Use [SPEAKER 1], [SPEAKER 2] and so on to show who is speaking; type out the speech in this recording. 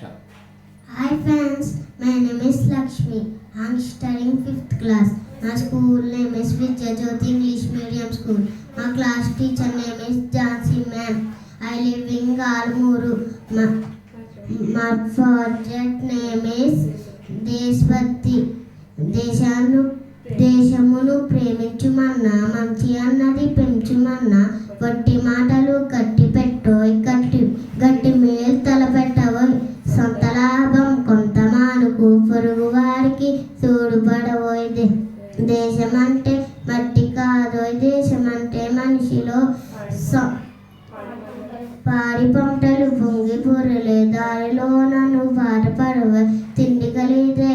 [SPEAKER 1] Hi friends, my name is Lakshmi. I am studying 5th class. My school name is Vidya Jyoti English Medium School. My class teacher name is Jansi ma'am. I live in Galmuru. My project name is Deshbhakti. దేశమును ప్రేమించుమన్నా, మంచి అన్నది పెంచుమన్నా, వట్టి మాటలు గట్టి పెట్టోయ్, గట్టి మేలు తలపెట్టవోయ్, సొంత లాభం కొంత మానుకు, పొరుగు వారికి తోడుపడవోయ్. దేశమంటే మట్టి కాదోయ్, దేశమంటే మనిషిలో పాడి పంటలు పొంగి పొరలే, దారిలో నన్ను బాధపడవోయ్, తిండి కలిగితే